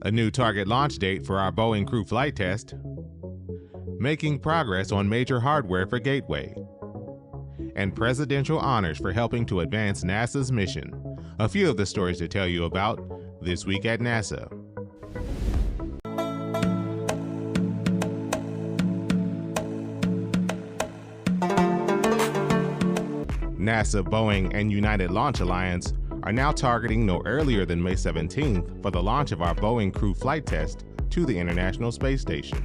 A new target launch date for our Boeing Crew Flight Test. Making progress on major hardware for Gateway. And presidential honors for helping to advance NASA's mission. A few of the stories to tell you about this week at NASA. NASA, Boeing, and United Launch Alliance are now targeting no earlier than May 17th for the launch of our Boeing Crew Flight Test to the International Space Station.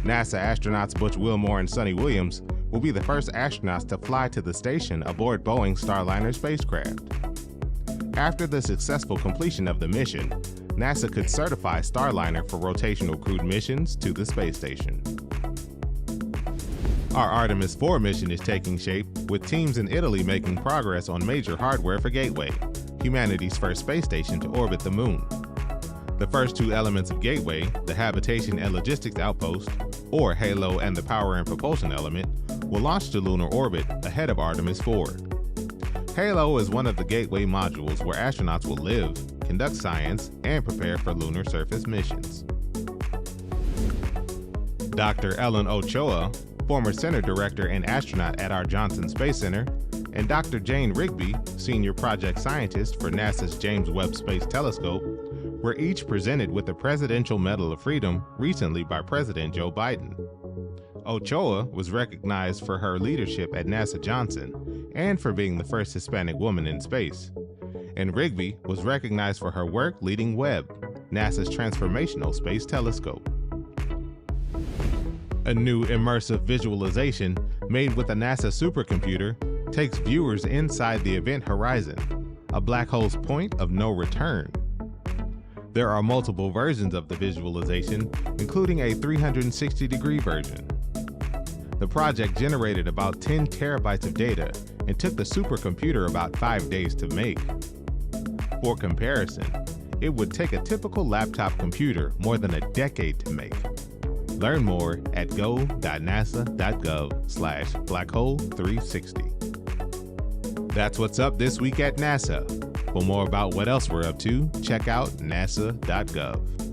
NASA astronauts Butch Wilmore and Sonny Williams will be the first astronauts to fly to the station aboard Boeing Starliner spacecraft. After the successful completion of the mission, NASA could certify Starliner for rotational crewed missions to the space station. Our Artemis 4 mission is taking shape, with teams in Italy making progress on major hardware for Gateway, humanity's first space station to orbit the Moon. The first two elements of Gateway, the Habitation and Logistics Outpost, or HALO, and the Power and Propulsion Element, will launch to lunar orbit ahead of Artemis 4. HALO is one of the Gateway modules where astronauts will live, conduct science, and prepare for lunar surface missions. Dr. Ellen Ochoa, former center director and astronaut at our Johnson Space Center, and Dr. Jane Rigby, senior project scientist for NASA's James Webb Space Telescope, were each presented with the Presidential Medal of Freedom recently by President Joe Biden. Ochoa was recognized for her leadership at NASA Johnson and for being the first Hispanic woman in space, and Rigby was recognized for her work leading Webb, NASA's transformational space telescope. A new immersive visualization made with a NASA supercomputer takes viewers inside the event horizon, a black hole's point of no return. There are multiple versions of the visualization, including a 360-degree version. The project generated about 10 terabytes of data and took the supercomputer about 5 days to make. For comparison, it would take a typical laptop computer more than a decade to make. Learn more at go.nasa.gov/blackhole360. That's what's up this week at NASA. For more about what else we're up to, check out nasa.gov.